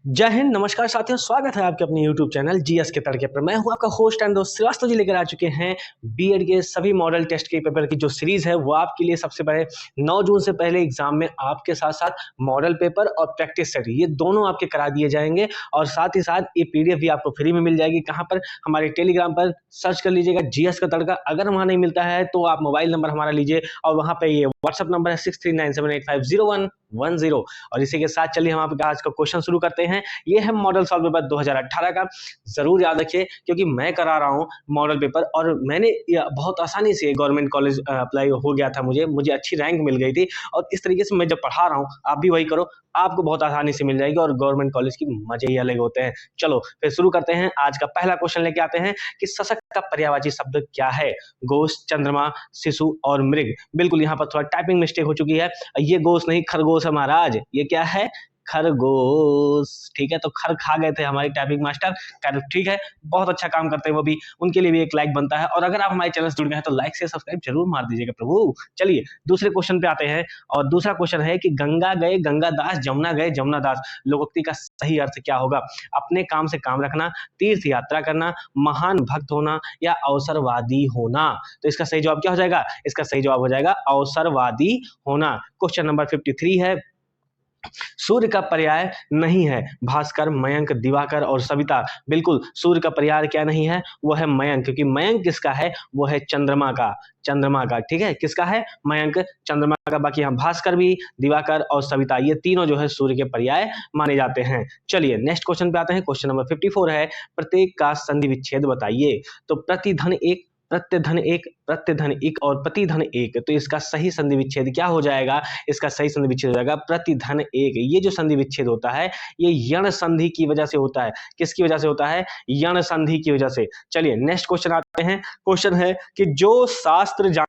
जय हिंद, नमस्कार साथियों, स्वागत है आपके अपने YouTube चैनल जीएस के तड़के पर। मैं हूं आपका होस्ट एंड दोस्त श्रीवास्तव जी, लेकर आ चुके हैं बीएड के सभी मॉडल टेस्ट के पेपर की जो सीरीज है वो आपके लिए सबसे पहले 9 जून से पहले एग्जाम में आपके साथ साथ मॉडल पेपर और प्रैक्टिस सेट ये दोनों आपके करा दिए जाएंगे। और साथ ही साथ ये पीडीएफ भी आपको फ्री में मिल जाएगी। कहाँ पर? हमारे टेलीग्राम पर सर्च कर लीजिएगा जीएस का तड़का। अगर वहां नहीं मिलता है तो आप मोबाइल नंबर हमारा लीजिए और वहां पे ये व्हाट्सअप नंबर है 6397850110। और इसी के साथ चलिए हम आपका आज का क्वेश्चन शुरू करते हैं। ये है मॉडल सॉल्व पेपर 2018 का। जरूर याद रखिए क्योंकि मैं करा रहा हूँ मॉडल पेपर और मैंने बहुत आसानी से गवर्नमेंट कॉलेज अप्लाई हो गया था। मुझे अच्छी रैंक मिल गई थी और इस तरीके से मैं जब पढ़ा रहा हूँ आप भी वही करो, आपको बहुत आसानी से मिल जाएगी और गवर्नमेंट कॉलेज की मजे ही अलग होते हैं। चलो फिर शुरू करते हैं। आज का पहला क्वेश्चन लेके आते हैं कि सशक्त का पर्यायवाची शब्द क्या है? गोश, चंद्रमा, शिशु और मृग। बिल्कुल यहाँ पर थोड़ा टाइपिंग मिस्टेक हो चुकी है। ये गोश नहीं खरगोश है महाराज, ये क्या है? खरगोश। ठीक है, तो खर खा गए थे हमारे टाइपिंग मास्टर। ठीक है, बहुत अच्छा काम करते हैं वो भी, उनके लिए भी एक लाइक बनता है। और अगर आप हमारे चैनल से जुड़ गए हैं तो लाइक से सब्सक्राइब जरूर मार दीजिएगा प्रभु। चलिए दूसरे क्वेश्चन पे आते हैं और दूसरा क्वेश्चन है कि गंगा गए गंगादास, जमुना गए जमुनादास। लोकोक्ति का सही अर्थ क्या होगा? अपने काम से काम रखना, तीर्थ यात्रा करना, महान भक्त होना या अवसरवादी होना। तो इसका सही जवाब क्या हो जाएगा? इसका सही जवाब हो जाएगा अवसरवादी होना। क्वेश्चन नंबर 53 है, सूर्य का पर्याय नहीं है भास्कर, मयंक, दिवाकर और सविता। बिल्कुल सूर्य का पर्याय क्या नहीं है? वो है मयंक, क्योंकि मयंक किसका है? वो है चंद्रमा का। ठीक है, किसका है? मयंक, चंद्रमा का। बाकी हम भास्कर भी, दिवाकर और सविता ये तीनों जो है सूर्य के पर्याय माने जाते हैं। चलिए नेक्स्ट क्वेश्चन पे आते हैं। क्वेश्चन नंबर 54 है, प्रत्येक का संधि विच्छेद बताइए। तो प्रतिधन एक, प्रत्यधन एक, प्रत्यधन एक और प्रतिधन एक। तो इसका सही संधि विच्छेद क्या हो जाएगा? इसका सही संधि विच्छेद हो जाएगा प्रतिधन एक। ये जो संधि विच्छेद होता है ये यण संधि की वजह से होता है। किसकी वजह से होता है? यण संधि की वजह से। चलिए नेक्स्ट क्वेश्चन आते हैं। क्वेश्चन है कि जो शास्त्र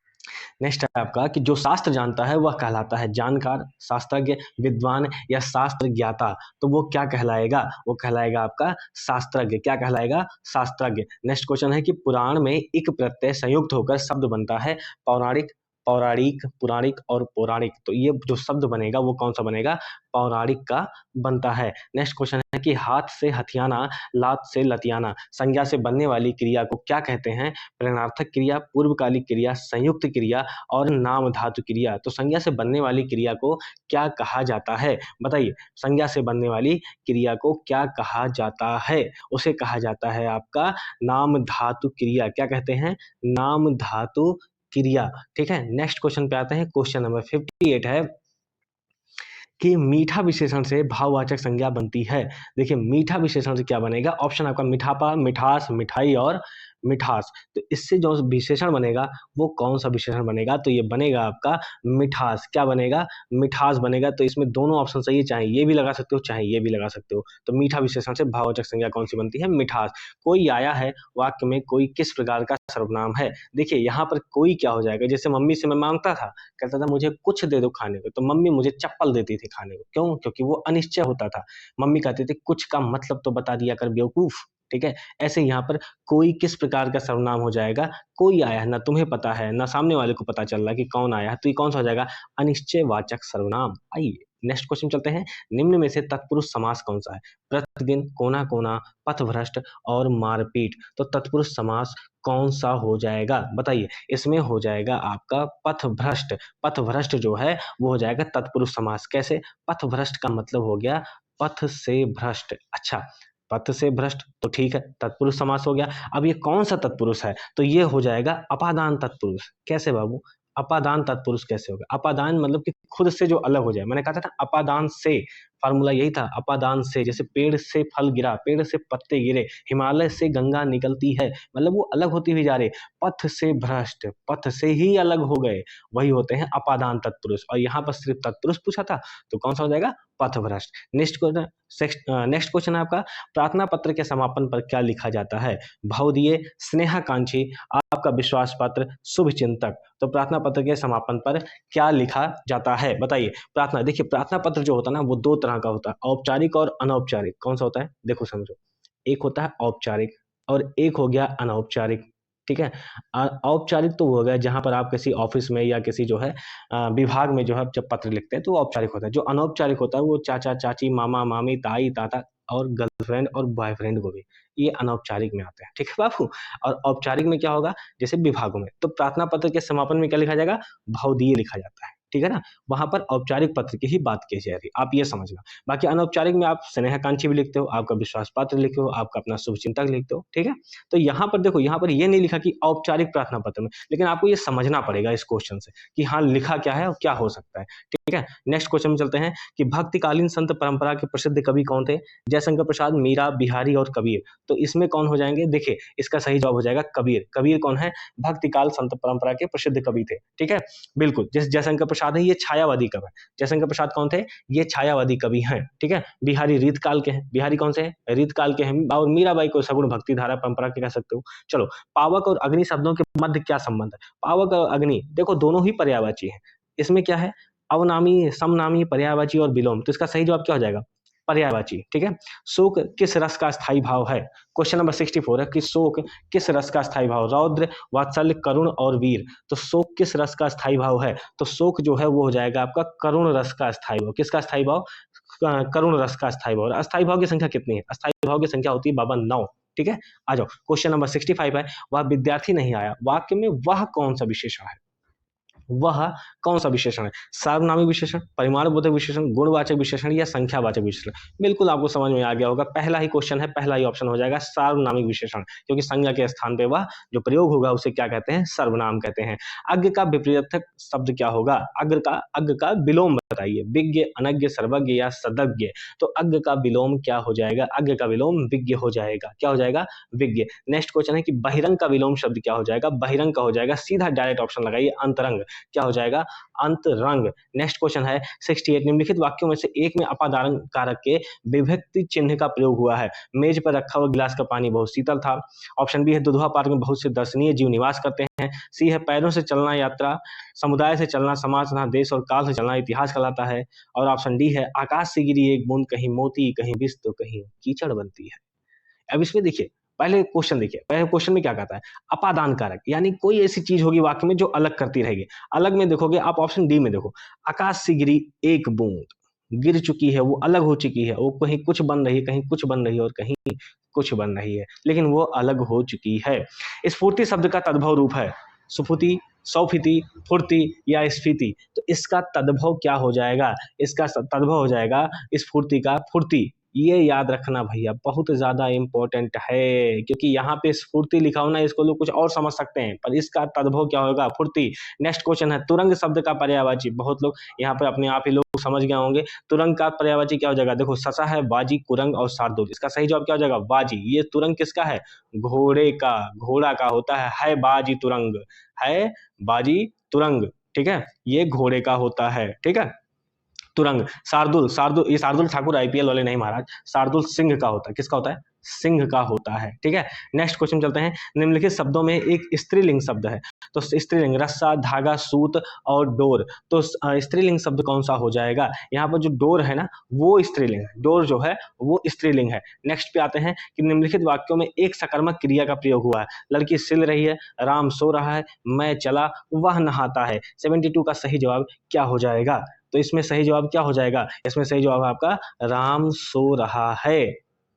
नेक्स्ट है आपका कि जो शास्त्र जानता है वह कहलाता है जानकार, शास्त्रज्ञ, विद्वान या शास्त्र ज्ञाता। तो वो क्या कहलाएगा? वो कहलाएगा आपका शास्त्रज्ञ। क्या कहलाएगा? शास्त्रज्ञ। नेक्स्ट क्वेश्चन है कि पुराण में इक प्रत्यय संयुक्त होकर शब्द बनता है पौराणिक, पौराणिक, पुराणिक और पौराणिक। तो ये जो शब्द बनेगा वो कौन सा बनेगा? पौराणिक का बनता है। नेक्स्ट क्वेश्चन है कि हाथ से हथियाना, लात से लतियाना। संज्ञा से बनने वाली क्रिया को क्या कहते हैं? प्रेरणार्थक क्रिया, पूर्वकालिक क्रिया, संयुक्त क्रिया और नाम धातु क्रिया। तो संज्ञा से बनने वाली क्रिया को क्या कहा जाता है? बताइए, संज्ञा से बनने वाली क्रिया को क्या कहा जाता है? उसे कहा जाता है आपका नाम धातु क्रिया। क्या कहते हैं? नाम धातु क्रिया। ठीक है, नेक्स्ट क्वेश्चन पे आते हैं। क्वेश्चन नंबर 58 है कि मीठा विशेषण से भाववाचक संज्ञा बनती है। देखिए मीठा विशेषण से क्या बनेगा? ऑप्शन आपका मिठापा, मिठास, मिठाई और मिठास। तो इससे जो विशेषण बनेगा वो कौन सा विशेषण बनेगा? तो ये बनेगा आपका मिठास। क्या बनेगा? मिठास बनेगा। तो इसमें दोनों ऑप्शन सही है, चाहे ये भी लगा सकते हो चाहे ये भी लगा सकते हो। तो मीठा विशेषण से भाववाचक संज्ञा कौन सी बनती है? मिठास। कोई आया है वाक्य में, कोई किस प्रकार का सर्वनाम है? देखिए यहाँ पर कोई क्या हो जाएगा? जैसे मम्मी से मैं मांगता था, कहता था मुझे कुछ दे दो खाने को, तो मम्मी मुझे चप्पल देती थी खाने को। क्यों? क्योंकि वो अनिश्चय होता था। मम्मी कहती थी कुछ का मतलब तो बता दिया कर बेवकूफ। ठीक है, ऐसे यहाँ पर कोई किस प्रकार का सर्वनाम हो जाएगा? कोई आया है, ना तुम्हें पता है ना सामने वाले को पता चल रहा है कि कौन आया है, तो ये कौन सा हो जाएगा? अनिश्चयवाचक सर्वनाम। आइए नेक्स्ट क्वेश्चन चलते हैं। निम्न में से तत्पुरुष समास कौन सा है? प्रतिदिन, कोना कोना, पथभ्रष्ट और मारपीट। तो तत्पुरुष समास कौन सा हो जाएगा? बताइए। इसमें हो जाएगा आपका पथभ्रष्ट। पथभ्रष्ट जो है वो हो जाएगा तत्पुरुष समास। कैसे? पथभ्रष्ट का मतलब हो गया पथ से भ्रष्ट। अच्छा, पथ से भ्रष्ट तो ठीक है, तत्पुरुष समास हो गया। अब ये कौन सा तत्पुरुष है? तो ये हो जाएगा अपादान तत्पुरुष। कैसे बाबू? अपादान तत्पुरुष कैसे होगा? अपादान मतलब कि खुद से जो अलग हो जाए। मैंने कहा था ना अपादान से, फार्मूला यही था अपादान से। जैसे पेड़ से फल गिरा, पेड़ से पत्ते गिरे, हिमालय से गंगा निकलती है, मतलब वो अलग होती हुई जा रही। पथ से भ्रष्ट, पथ से ही अलग हो गए, वही होते हैं अपादान तत्पुरुष। और यहाँ पर सिर्फ तत्पुरुष पूछा था तो कौन सा हो जाएगा? पथभ्रष्ट। नेक्स्ट क्वेश्चन है आपका, प्रार्थना पत्र के समापन पर क्या लिखा जाता है? भवदीय, स्नेहाकांक्षी, आपका विश्वास पत्र, शुभ चिंतक। तो प्रार्थना पत्र के समापन पर क्या लिखा जाता है? बताइए। प्रार्थना, देखिए प्रार्थना पत्र जो होता है ना वो दो तरह का होता है, औपचारिक और अनौपचारिक। कौन सा होता है? देखो समझो, एक होता है औपचारिक और एक हो गया अनौपचारिक। ठीक है, औपचारिक तो वो हो गया जहां पर आप किसी ऑफिस में या किसी जो है विभाग में जो है जब पत्र लिखते हैं तो वो औपचारिक होता है। जो अनौपचारिक होता है वो चाचा चाची, मामा मामी, ताई ताता और गर्लफ्रेंड और बॉयफ्रेंड को भी, ये अनौपचारिक में आते हैं, ठीक है बाबू। और औपचारिक में क्या होगा, जैसे विभागों में, तो प्रार्थना पत्र के समापन में क्या लिखा जाएगा, भावदीय लिखा जाता है, ठीक है ना। वहां पर औपचारिक पत्र की ही बात की जा रही है, आप ये समझना। बाकी अनौपचारिक में आप स्नेहाकांक्षी भी लिखते हो, आपका विश्वास पात्र लिखते हो, आपका अपना शुभचिंतक लिखते हो, ठीक है। तो यहाँ पर देखो, यहाँ पर ये नहीं लिखा कि औपचारिक प्रार्थना पत्र में, लेकिन आपको ये समझना पड़ेगा इस क्वेश्चन से कि हाँ लिखा क्या है और क्या हो सकता है, ठीक है। नेक्स्ट क्वेश्चन में चलते हैं कि भक्तिकालीन संत परंपरा के प्रसिद्ध कवि कौन थे, जयशंकर प्रसाद, मीरा, बिहारी और कबीर। तो इसमें कौन हो जाएंगे, देखिए इसका सही जवाब हो जाएगा कबीर। कबीर कौन है, भक्तिकाल संत परंपरा के प्रसिद्ध कवि थे, ठीक है। बिल्कुल, जैसे जयशंकर प्रसाद है, ये छायावादी कवि है। जयशंकर प्रसाद कौन थे, ये छायावादी कवि हैं, ठीक है। बिहारी रीतकाल के हैं, बिहारी कौन से हैं, रीतकाल के हैं। और मीराबाई को सगुण भक्ति धारा परंपरा के कह सकते हो। चलो, पावक और अग्नि शब्दों के मध्य क्या संबंध है, पावक और अग्नि देखो दोनों ही पर्यायवाची हैं। इसमें क्या है, अवनामी, समनामी, पर्यायवाची और विलोम। तो इसका सही जवाब क्या हो जाएगा, पर्यायवाची, ठीक है। शोक किस रस का स्थायी भाव है, क्वेश्चन नंबर 64 है कि शोक किस रस का स्थायी भाव, रौद्र, वात्सल्य, करुण और वीर। तो शोक किस रस का स्थायी भाव है, तो शोक जो है वो हो जाएगा आपका करुण रस का स्थायी भाव। किसका स्थायी भाव, करुण रस का स्थायी भाव। अस्थायी भाव की संख्या कितनी है, अस्थायी भाव की संख्या होती है बाबा 9, ठीक है। आ जाओ, क्वेश्चन नंबर 65 है, वह विद्यार्थी नहीं आया, वाक्य में वह कौन सा विशेषण है, वह कौन सा विशेषण है, सार्वनामिक विशेषण, परिमाणबोधक विशेषण, गुणवाचक विशेषण या संख्यावाचक विशेषण। बिल्कुल आपको समझ में आ गया होगा, पहला ही क्वेश्चन है, पहला ही ऑप्शन हो जाएगा सार्वनामिक विशेषण, क्योंकि संज्ञा के स्थान पे वह जो प्रयोग होगा उसे क्या कहते हैं, सर्वनाम कहते हैं। अज्ञ का विपरीतक शब्द क्या होगा, अज्ञ का विलोम बताइए, विज्ञ, अनज्ञ, सर्वज्ञ या सदज्ञ। तो अज्ञ का विलोम क्या हो जाएगा, अज्ञ का विलोम विज्ञ हो जाएगा, क्या हो जाएगा, विज्ञ। नेक्स्ट क्वेश्चन है कि बहिरंग का विलोम शब्द क्या हो जाएगा, बहिरंग का हो जाएगा, सीधा डायरेक्ट ऑप्शन लगाइए, अंतरंग, क्या हो जाएगा, अंतरंग। नेक्स्ट क्वेश्चन है 68, निम्नलिखित वाक्यों में से एक में अपादान कारक के विभक्ति चिन्ह का प्रयोग हुआ है, मेज पर रखा हुआ गिलास का पानी बहुत शीतल था। ऑप्शन बी है दुधवा पार्क में बहुत से दर्शनीय जीव निवास करते हैं। सी है पैरों से चलना यात्रा, समुदाय से चलना समाज तथा देश और काल से चलना इतिहास कहलाता है। और ऑप्शन डी है आकाश से गिरी एक बूंद कहीं मोती कहीं विष तो कहीं कीचड़ बनती है। अब इसमें देखिए, पहले क्वेश्चन देखिए, पहले क्वेश्चन में क्या कहता है, अपादान कारक, यानी कोई ऐसी चीज होगी वाक्य में जो अलग करती रहेगी। अलग में देखोगे आप, ऑप्शन डी में देखो, आकाश से गिरी एक बूंद, गिर चुकी है, वो अलग हो चुकी है, वो कहीं कुछ बन रही है, कहीं कुछ बन रही है और कहीं कुछ बन रही है, लेकिन वो अलग हो चुकी है। स्फूर्ति शब्द का तद्भव रूप है सुफुति, सौफिति, फुर्ती या स्फीति। तो इसका तद्भव क्या हो जाएगा, इसका तद्भव हो जाएगा स्फूर्ति का फुर्ती। ये याद रखना भैया, बहुत ज्यादा इंपॉर्टेंट है, क्योंकि यहाँ पे स्फूर्ति लिखा हो ना, इसको लोग कुछ और समझ सकते हैं, पर इसका तद्भव क्या होगा, फुर्ती। नेक्स्ट क्वेश्चन है तुरंग शब्द का पर्यायवाची, बहुत लोग यहाँ पे अपने आप ही लोग समझ गए होंगे। तुरंग का पर्यायवाची क्या हो जाएगा, देखो ससा है, बाजी, कुरंग और शार्दुल। इसका सही जवाब क्या हो जाएगा, बाजी। ये तुरंग किसका है, घोड़े का, घोड़ा का होता है बाजी तुरंग, है बाजी तुरंग, ठीक है, ये घोड़े का होता है, ठीक है। तुरंग, शार्दुल, ये शार्दुल ठाकुर आईपीएल वाले नहीं महाराज, शार्दुल सिंह का होता है, किसका होता है, सिंह का होता है, ठीक है। नेक्स्ट क्वेश्चन चलते हैं, निम्नलिखित शब्दों में एक स्त्रीलिंग शब्द है, तो स्त्रीलिंग रस्सा, धागा, सूत और डोर। तो स्त्रीलिंग शब्द कौन सा हो जाएगा, यहाँ पर जो डोर है ना वो स्त्रीलिंग है, डोर जो है वो स्त्रीलिंग है। नेक्स्ट पे आते हैं कि निम्नलिखित वाक्यों में एक सकर्मक क्रिया का प्रयोग हुआ है, लड़की सिल रही है, राम सो रहा है, मैं चला, वह नहाता है। 72 का सही जवाब क्या हो जाएगा, तो इसमें सही जवाब क्या हो जाएगा, इसमें सही जवाब आपका राम सो रहा है,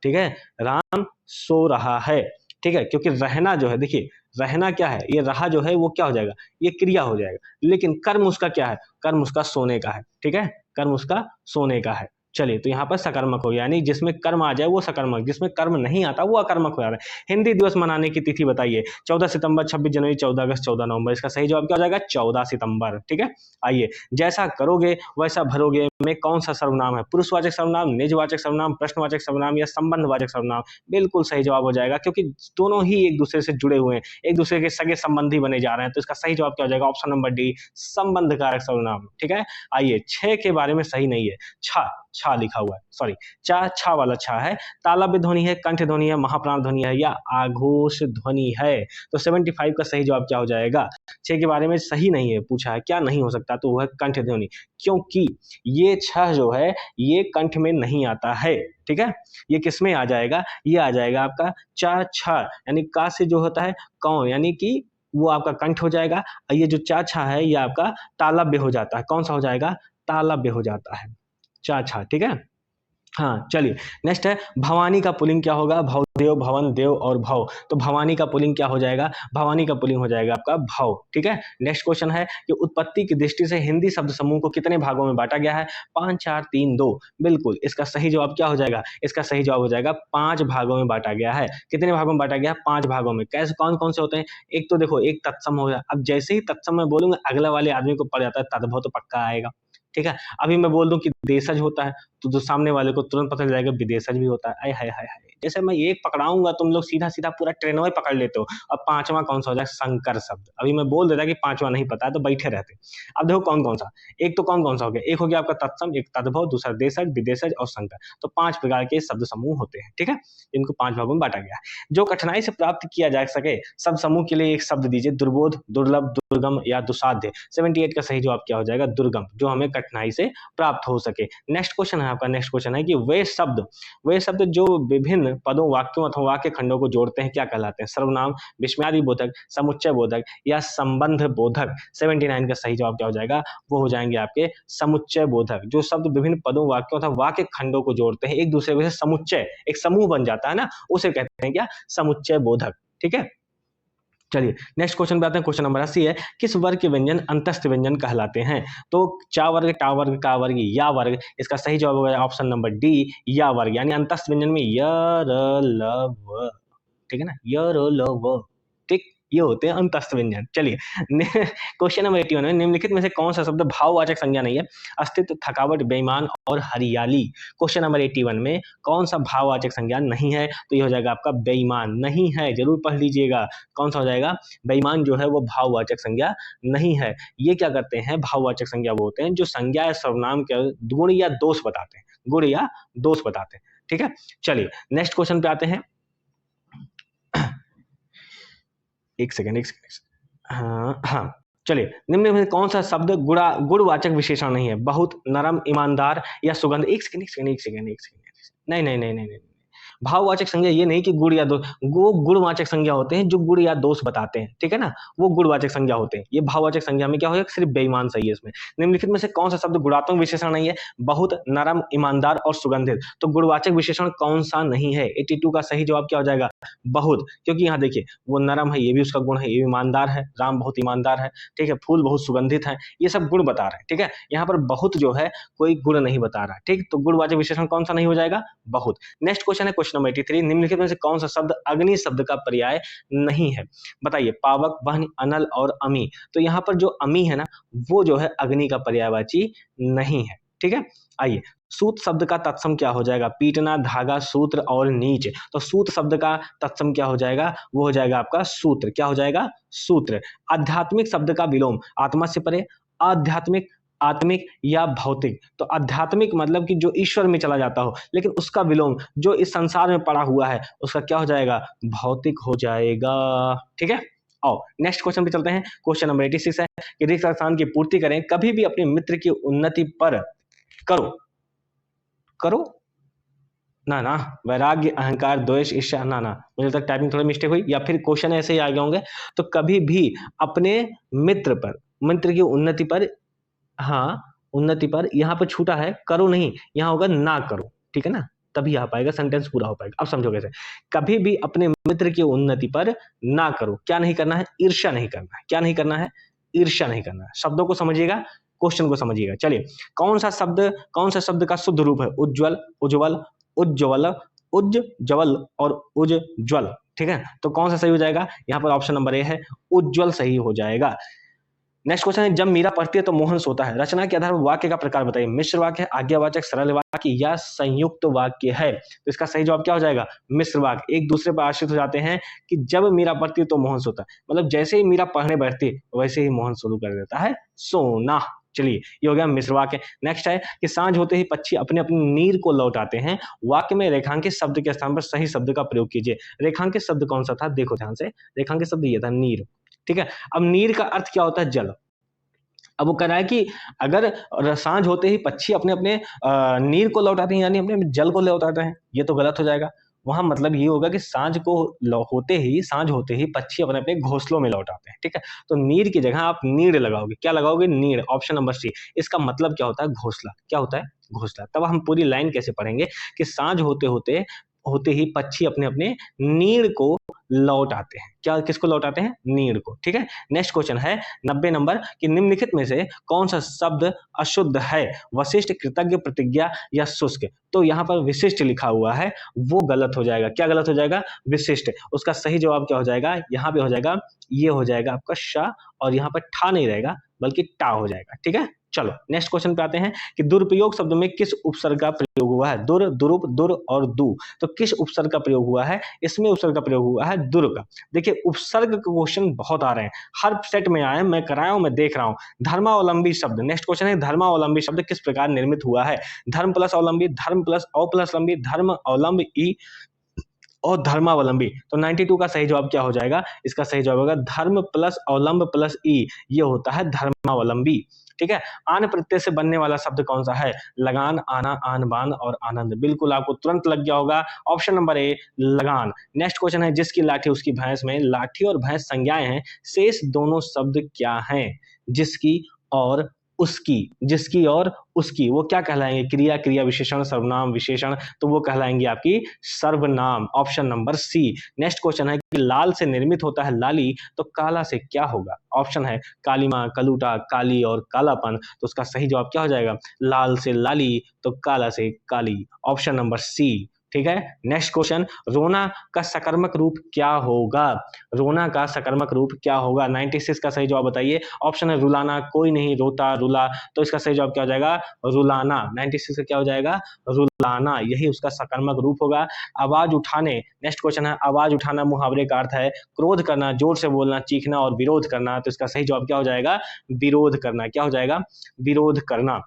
ठीक है, राम सो रहा है, ठीक है। क्योंकि रहना जो है, देखिए रहना क्या है, ये रहा जो है वो क्या हो जाएगा, ये क्रिया हो जाएगा, लेकिन कर्म उसका क्या है, कर्म उसका सोने का है, ठीक है, कर्म उसका सोने का है। चलिए, तो यहाँ पर सकर्मक हो, यानी जिसमें कर्म आ जाए वो सकर्मक, जिसमें कर्म नहीं आता वो अकर्मक हो जाता है। हिंदी दिवस मनाने की तिथि बताइए, 14 सितंबर, 26 जनवरी, 14 अगस्त, 14 नवंबर। इसका सही जवाब क्या हो जाएगा, 14 सितंबर, ठीक है। आइए, जैसा करोगे वैसा भरोगे में कौन सा सर्वनाम है, पुरुषवाचक सर्वनाम, निजवाचक सर्वनाम, प्रश्नवाचक सर्वनाम या संबंधवाचक सर्वनाम। बिल्कुल सही जवाब हो जाएगा, क्योंकि दोनों ही एक दूसरे से जुड़े हुए हैं, एक दूसरे के सगे संबंधी बने जा रहे हैं। तो इसका सही जवाब क्या हो जाएगा, ऑप्शन नंबर डी, संबंध कारक सर्वनाम, ठीक है। आइए, 6 के बारे में सही नहीं है, छा लिखा हुआ है, सॉरी, छा वाला छा है, तालव्य ध्वनि है, कंठ ध्वनि है, महाप्राण ध्वनि है या आघोष ध्वनि है। तो 75 का सही जवाब क्या हो जाएगा, 6 के बारे में सही नहीं है, पूछा है क्या नहीं हो सकता, तो वह कंठ ध्वनि, क्योंकि ये छ जो है ये कंठ में नहीं आता है, ठीक है। ये किस में आ जाएगा, ये आ जाएगा आपका चा छा, यानी का से जो होता है कौन, यानी कि वो आपका कंठ हो जाएगा। ये जो चा छा है ये आपका तालव्य हो जाता है, कौन सा हो जाएगा, तालव्य हो जाता है, चा छा, ठीक है। हाँ चलिए, नेक्स्ट है भवानी का पुल्लिंग क्या होगा? भवदेव, भवन, देव और भव। तो भवानी का पुल्लिंग क्या हो जाएगा? भवानी का पुल्लिंग हो जाएगा आपका भव। ठीक है। नेक्स्ट क्वेश्चन है कि उत्पत्ति की दृष्टि से हिंदी शब्द समूह को कितने भागों में बांटा गया है? 5 4 3 2। बिल्कुल, इसका सही जवाब क्या हो जाएगा? इसका सही जवाब हो जाएगा 5 भागों में बांटा गया है। कितने भागों में बांटा गया है? 5 भागों में। कैसे, कौन कौन से होते हैं? एक तो देखो, एक तत्सम हो गया। अब जैसे ही तत्सम मैं बोलूंगा, अगला वाले आदमी को पड़ जाता है तद्भव, तो पक्का आएगा। ठीक है। अभी मैं बोल दूं कि देशज होता है, तो जो सामने वाले को तुरंत पता चल जाएगा विदेशज भी होता है। आय हाय हाय हाय, जैसे मैं एक पकड़ाऊंगा तुम लोग सीधा सीधा पूरा ट्रेनवा ही पकड़ लेते हो। अब पांचवा कौन सा हो जाए? संकर शब्द। अभी मैं बोल देता कि पांचवा नहीं पता है तो बैठे रहते। अब देखो कौन कौन सा। एक तो कौन कौन सा हो गया? एक हो गया आपका तत्सम, एक तद्भव, दूसरा देशज, विदेशज और संकर। तो 5 प्रकार के शब्द समूह होते हैं। ठीक है। इनको 5 भागों में बांटा गया है। जो कठिनाई से प्राप्त किया जा सके सब समूह के लिए एक शब्द दीजिए। दुर्बोध, दुर्लभ, दुर्गम या दुसाध्य। 78 का सही जवाब क्या हो जाएगा? दुर्गम, जो हमें कठिनाई से प्राप्त हो सके। नेक्स्ट क्वेश्चन है आपका, नेक्स्ट क्वेश्चन है कि वे शब्द जो विभिन्न पदों, वाक्यों अथवा वाक्य खंडों को जोड़ते हैं क्या कहलाते हैं? सर्वनाम, विस्मयादि बोधक, समुच्चय बोधक या संबंध बोधक। 79 का सही जवाब क्या हो जाएगा? वो हो जाएंगे आपके समुच्चय बोधक। जो शब्द विभिन्न पदों, वाक्यों अथवा वाक्य खंडों को जोड़ते हैं, एक दूसरे से समुच्चय, एक समूह बन जाता है ना, उसे कहते हैं क्या? समुच्चय बोधक। ठीक है। चलिए नेक्स्ट क्वेश्चन पे आते हैं। क्वेश्चन नंबर 80 है, किस वर्ग के व्यंजन अंतस्थ व्यंजन कहलाते हैं? तो चा वर्ग, टा वर्ग, का वर्ग, या वर्ग। इसका सही जवाब होगा ऑप्शन नंबर डी, या वर्ग। यानी अंतस्थ व्यंजन में य, र, ल, व। ठीक है ना, य, र, ल, व। ठीक, ये होते हैं अंतस्थ व्यंजन। चलिए क्वेश्चन नंबर 81 में निम्नलिखित में से कौन सा शब्द भाववाचक संज्ञा नहीं है? अस्तित्व, थकावट, बेईमान और हरियाली। क्वेश्चन नंबर 81 में कौन सा भाववाचक संज्ञा नहीं है? तो ये हो जाएगा आपका बेईमान। नहीं है, जरूर पढ़ लीजिएगा। कौन सा हो जाएगा? बेईमान जो है वो भाववाचक संज्ञा नहीं है। ये क्या करते हैं? भाववाचक संज्ञा वो होते हैं जो संज्ञा या सर्वनाम के गुण या दोष बताते हैं, गुण या दोष बताते हैं। ठीक है। चलिए नेक्स्ट क्वेश्चन पे आते हैं। एक सेकेंड। हाँ चलिए, निम्न में कौन सा शब्द गुणवाचक विशेषण नहीं है? बहुत, नरम, ईमानदार या सुगंध। एक सेकेंड। नहीं नहीं नहीं नहीं नहीं। भाववाचक संज्ञा ये नहीं कि गुण या दोष, वो गुणवाचक संज्ञा होते हैं जो गुण या दोष बताते हैं। ठीक है ना, वो गुणवाचक संज्ञा होते हैं। ये भाववाचक संज्ञा में क्या होगा? सिर्फ बेईमान सही है इसमें। निम्नलिखित में से कौन सा शब्द गुणात्मक विशेषण नहीं है? बहुत, नरम, ईमानदार और सुगंधित। तो गुणवाचक विशेषण कौन सा नहीं है? 82 का सही जवाब क्या हो जाएगा? बहुत। क्योंकि यहाँ देखिए, वो नरम है, ये भी उसका गुण है, ये ईमानदार है, राम बहुत ईमानदार है। ठीक है, फूल बहुत सुगंधित है, ये सब गुण बता रहे हैं। ठीक है, यहाँ पर बहुत जो है कोई गुण नहीं बता रहा। ठीक, तो गुणवाचक विशेषण कौन सा नहीं हो जाएगा? बहुत। नेक्स्ट क्वेश्चन है क्वेश्चन नंबर 83, निम्नलिखित में से कौन सा शब्द अग्नि शब्द का पर्याय नहीं है? बताइए। पावक, वहन, अनल और अमी। तो यहाँ पर जो अमी है ना, वो जो है अग्नि का पर्यायवाची नहीं है। ठीक है। आइए, सूत शब्द का तत्सम क्या हो जाएगा? पीटना, धागा, सूत्र और नीच। तो सूत शब्द का तत्सम क्या हो जाएगा? वो हो जाएगा आपका सूत्र। क्या हो जाएगा? सूत्र। आध्यात्मिक शब्द का विलोम, आत्मा से परे, आध्यात्मिक, आत्मिक या भौतिक। तो आध्यात्मिक मतलब कि जो ईश्वर में चला जाता हो, लेकिन उसका विलोम जो इस संसार में पड़ा हुआ है, उसका क्या हो जाएगा? भौतिक हो जाएगा। ठीक है। आओ नेक्स्ट क्वेश्चन पे चलते हैं। क्वेश्चन नंबर 86 है कि रिक्त स्थान की पूर्ति करें, कभी भी अपने मित्र की उन्नति पर करो ना ना, वैराग्य, अहंकार, द्वेष, ईर्ष्या, ना ना, मुझे लगता है टाइपिंग थोड़ी मिस्टेक हुई या फिर क्वेश्चन ऐसे ही आ गए होंगे। तो कभी भी अपने मित्र की उन्नति पर, हाँ उन्नति पर, यहाँ पर छूटा है, करो नहीं, यहाँ होगा ना करो। ठीक है ना, तभी आ पाएगा, सेंटेंस पूरा हो पाएगा। अब समझो कैसे। कभी भी अपने मित्र की उन्नति पर ना करो। क्या नहीं करना है? ईर्ष्या नहीं करना है। क्या नहीं करना है? ईर्ष्या नहीं करना है। शब्दों को समझिएगा, क्वेश्चन को समझिएगा। चलिए, कौन सा शब्द का शुद्ध रूप है? उज्ज्वल, उज्ज्वल, उज्ज्वल, उज्ज्वल और उज्ज्वल। ठीक है, तो कौन सा सही हो जाएगा? यहाँ पर ऑप्शन नंबर ए है, उज्ज्वल सही हो जाएगा। नेक्स्ट क्वेश्चन है, जब मीरा पढ़ती है तो मोहन सोता है। रचना के आधार पर वाक्य का प्रकार बताइए। मिश्र वाक्य है, आज्ञावाचक, सरल वाक्य या संयुक्त वाक्य है? तो इसका सही जवाब क्या हो जाएगा? मिश्र वाक्य। एक दूसरे पर आश्रित हो जाते हैं कि जब मीरा पढ़ती है तो मोहन सोता है, मतलब जैसे ही मीरा पढ़ने बैठती है वैसे ही मोहन शुरू कर देता है सोना। चलिए, ये हो गया मिश्र वाक्य। नेक्स्ट है कि सांझ होते ही पक्षी अपने अपनी नीर को लौटाते हैं। वाक्य में रेखांकित शब्द के स्थान पर सही शब्द का प्रयोग कीजिए। रेखांकित शब्द कौन सा था? देखो ध्यान से, रेखांकित शब्द ये था, नीर। ठीक है, अब नीर का अर्थ क्या होता है? जल। अब वो कह रहा है कि अगर सांझ होते ही पक्षी अपने अपने नीर को लौटाते हैं, यानी अपने जल को लौटाते हैं, ये तो गलत हो जाएगा। वहां मतलब ये होगा कि सांझ होते ही पक्षी अपने अपने घोंसलों में लौटाते हैं। ठीक है, तो नीर की जगह आप नीड़ लगाओगे। क्या लगाओगे? नीड़। Option number C. इसका मतलब क्या होता है? घोंसला। क्या होता है? घोंसला। तब हम पूरी लाइन कैसे पढ़ेंगे कि साँझ होते ही पक्षी अपने-अपने नीड़ को लौट आते हैं। क्या किसको लौट आते हैं? नीड़ को, ठीक है? नेक्स्ट क्वेश्चन है 90 नंबर कि निम्नलिखित में से कौन-सा शब्द अशुद्ध है? वशिष्ठ, कृतज्ञ, प्रतिज्ञा या शुष्क? तो यहाँ पर विशिष्ट लिखा हुआ है, वो गलत हो जाएगा। क्या गलत हो जाएगा? विशिष्ट। उसका सही जवाब क्या हो जाएगा? यहाँ पे हो जाएगा, ये हो जाएगा आपका श और यहाँ पर ठा नहीं रहेगा, बल्कि टा हो जाएगा, ठीक है? चलो नेक्स्ट क्वेश्चन पे आते हैं कि दुरुपयोग शब्द में किस उपसर्ग का प्रयोग हुआ है? दुर, दुरुप, दुर और दु। तो किस उपसर्ग का प्रयोग हुआ है? इसमें उपसर्ग का प्रयोग हुआ है दुर का। देखिए उपसर्ग के क्वेश्चन बहुत आ रहे हैं, हर सेट में आए हैं, मैं कराया हूं, मैं देख रहा हूं। धर्मावलंबी शब्द, नेक्स्ट क्वेश्चन है धर्मावलंबी शब्द किस प्रकार निर्मित हुआ है? धर्म प्लस अवलंबी, धर्म प्लस अ प्लस लंबी, धर्म अवलंब ई और धर्मावलंबी। तो 92 का सही जवाब क्या हो जाएगा? इसका सही जवाब होगा धर्म प्लस अवलंब प्लस ई, ये होता है धर्मावलंबी। ठीक है? आन प्रत्यय से बनने वाला शब्द कौन सा है? लगान, आना, आन बान और आनंद। बिल्कुल आपको तुरंत लग गया होगा, ऑप्शन नंबर ए लगान। नेक्स्ट क्वेश्चन है जिसकी लाठी उसकी भैंस में लाठी और भैंस संज्ञाएं हैं, शेष दोनों शब्द क्या हैं? जिसकी और उसकी, जिसकी और उसकी, वो क्या कहलाएंगे? क्रिया, क्रिया विशेषण, सर्वनाम, विशेषण, तो वो कहलाएंगी आपकी सर्वनाम। Option number C. Next question है कि लाल से निर्मित होता है लाली, तो काला से क्या होगा? ऑप्शन है कालीमा, कलूटा, काली और कालापन। तो उसका सही जवाब क्या हो जाएगा? लाल से लाली तो काला से काली। ऑप्शन नंबर सी। ठीक है? नेक्स्ट क्वेश्चन, रोना का सकर्मक रूप क्या होगा? रोना का सकर्मक रूप क्या होगा? 96 का सही जवाब बताइए। ऑप्शन है रुलाना, कोई नहीं रोता, रुला, तो इसका सही जवाब क्या हो जाएगा? रुलाना। 96 का क्या हो जाएगा? रुलाना, यही उसका सकर्मक रूप होगा। आवाज उठाने, नेक्स्ट क्वेश्चन है आवाज उठाना मुहावरे का अर्थ है क्रोध करना, जोर से बोलना, चीखना और विरोध करना, तो इसका सही जवाब क्या हो जाएगा? विरोध करना। क्या हो जाएगा? विरोध करना।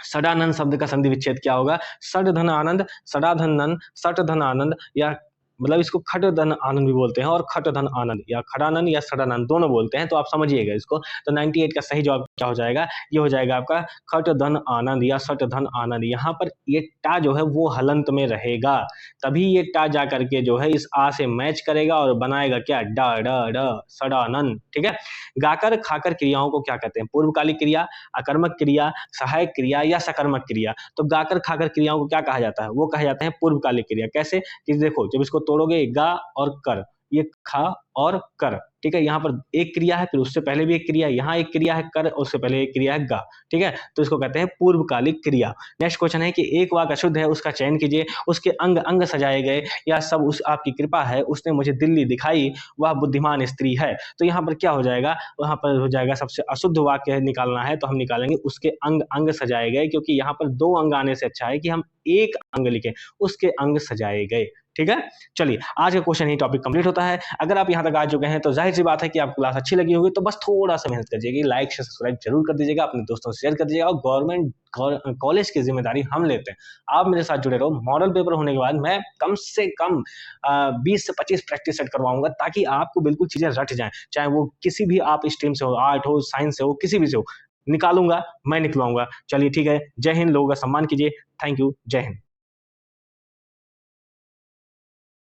सडानंद शब्द का संधि विच्छेद क्या होगा? सड धन आनंद, सडाधन नन, सट धन आनंद, या मतलब इसको खट धन आनंद भी बोलते हैं और खट धन आनंद, या खड़ानंद या सडानंद दोनों बोलते हैं, तो आप समझिएगा इसको। तो 98 का सही जवाब क्या हो जाएगा? ये हो जाएगा आपका खट धन आनंद या सट धन आनंद। यहाँ पर ये टा जो है वो हलंत में रहेगा, तभी ये टा जा करके जो है इस आ से मैच करेगा और बनाएगा क्या? ड ड ड सडानंद। ठीक है? गाकर खाकर क्रियाओं को क्या कहते हैं? पूर्वकालिक क्रिया, अकर्मक क्रिया, सहायक क्रिया या सकर्मक क्रिया। तो गाकर खाकर क्रियाओं को क्या कहा जाता है? वो कहा जाता है पूर्वकालिक क्रिया। कैसे? कि देखो जब इसको तोड़ोगे गा और कर, ये खा और कर, ठीक है? यहाँ पर एक क्रिया है, फिर उससे पहले भी एक क्रिया है, यहाँ एक क्रिया है कर, उससे पहले एक क्रिया है गा, ठीक है? तो इसको कहते हैं पूर्वकालिक क्रिया। नेक्स्ट क्वेश्चन है कि एक वाक्य अशुद्ध है, उसका चयन कीजिए, उसके अंग अंग सजाए गए या सब उस आपकी कृपा है, उसने मुझे दिल्ली दिखाई, वह बुद्धिमान स्त्री है। तो यहाँ पर क्या हो जाएगा? वहाँ पर हो जाएगा सबसे अशुद्ध वाक्य निकालना है, तो हम निकालेंगे उसके अंग अंग सजाए गए, क्योंकि यहाँ पर 2 अंग आने से अच्छा है कि हम एक अंग लिखें, उसके अंग सजाए गए। ठीक है? चलिए आज का क्वेश्चन ही टॉपिक कंप्लीट होता है। अगर आप यहाँ तक आ चुके हैं तो जाहिर सी बात है कि आपको क्लास अच्छी लगी होगी, तो बस थोड़ा सा मेहनत करिएगा, लाइक शेयर सब्सक्राइब जरूर कर दीजिएगा, अपने दोस्तों से शेयर कर दीजिएगा, और गवर्नमेंट कॉलेज की जिम्मेदारी हम लेते हैं, आप मेरे साथ जुड़े रहो। मॉडल पेपर होने के बाद मैं कम से कम 20 से 25 प्रैक्टिस सेट करवाऊंगा, ताकि आपको बिल्कुल चीजें रट जाएं, चाहे वो किसी भी आप स्ट्रीम से हो, आर्ट हो, साइंस से हो, किसी भी से हो, निकालूंगा, मैं निकलवाऊंगा। चलिए ठीक है, जय हिंद, लोगों का सम्मान कीजिए। थैंक यू, जय हिंद।